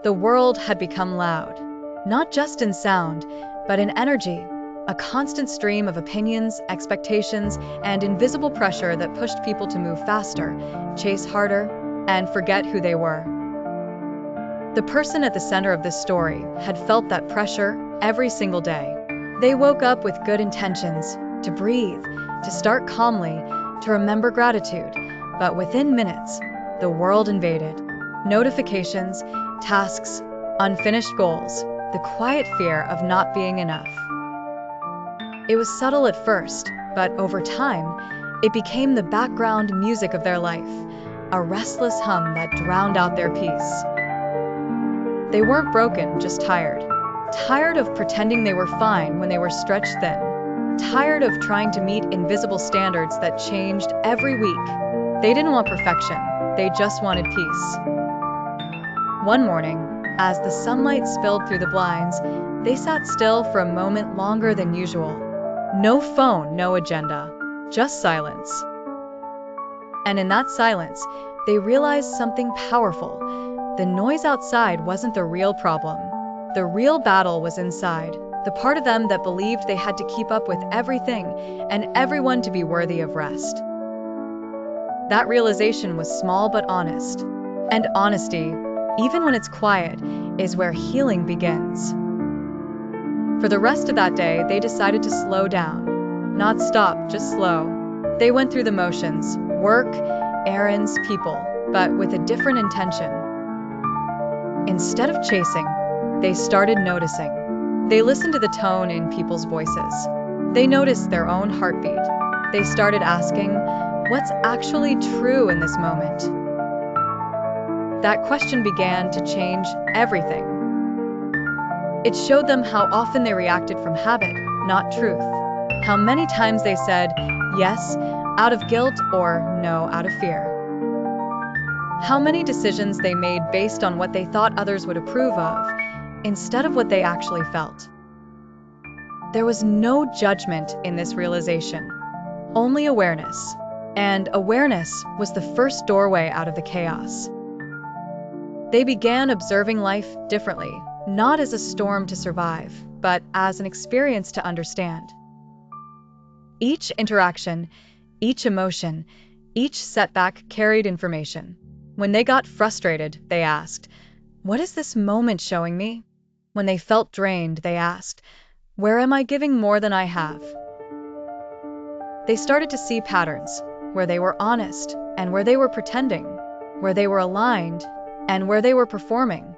The world had become loud, not just in sound, but in energy, a constant stream of opinions, expectations, and invisible pressure that pushed people to move faster, chase harder, and forget who they were. The person at the center of this story had felt that pressure every single day. They woke up with good intentions, to breathe, to start calmly, to remember gratitude, but within minutes, the world invaded. Notifications, tasks, unfinished goals, the quiet fear of not being enough. It was subtle at first, but over time, it became the background music of their life, a restless hum that drowned out their peace. They weren't broken, just tired. Tired of pretending they were fine when they were stretched thin. Tired of trying to meet invisible standards that changed every week. They didn't want perfection, they just wanted peace. One morning, as the sunlight spilled through the blinds, they sat still for a moment longer than usual. No phone, no agenda, just silence. And in that silence, they realized something powerful. The noise outside wasn't the real problem. The real battle was inside, the part of them that believed they had to keep up with everything and everyone to be worthy of rest. That realization was small but honest. And honesty, even when it's quiet, is where healing begins. For the rest of that day, they decided to slow down. Not stop, just slow. They went through the motions, work, errands, people, but with a different intention. Instead of chasing, they started noticing. They listened to the tone in people's voices. They noticed their own heartbeat. They started asking, what's actually true in this moment? That question began to change everything. It showed them how often they reacted from habit, not truth. How many times they said yes out of guilt or no out of fear. How many decisions they made based on what they thought others would approve of, instead of what they actually felt. There was no judgment in this realization, only awareness. And awareness was the first doorway out of the chaos. They began observing life differently, not as a storm to survive, but as an experience to understand. Each interaction, each emotion, each setback carried information. When they got frustrated, they asked, what is this moment showing me? When they felt drained, they asked, where am I giving more than I have? They started to see patterns, where they were honest and where they were pretending, where they were aligned and where they were performing.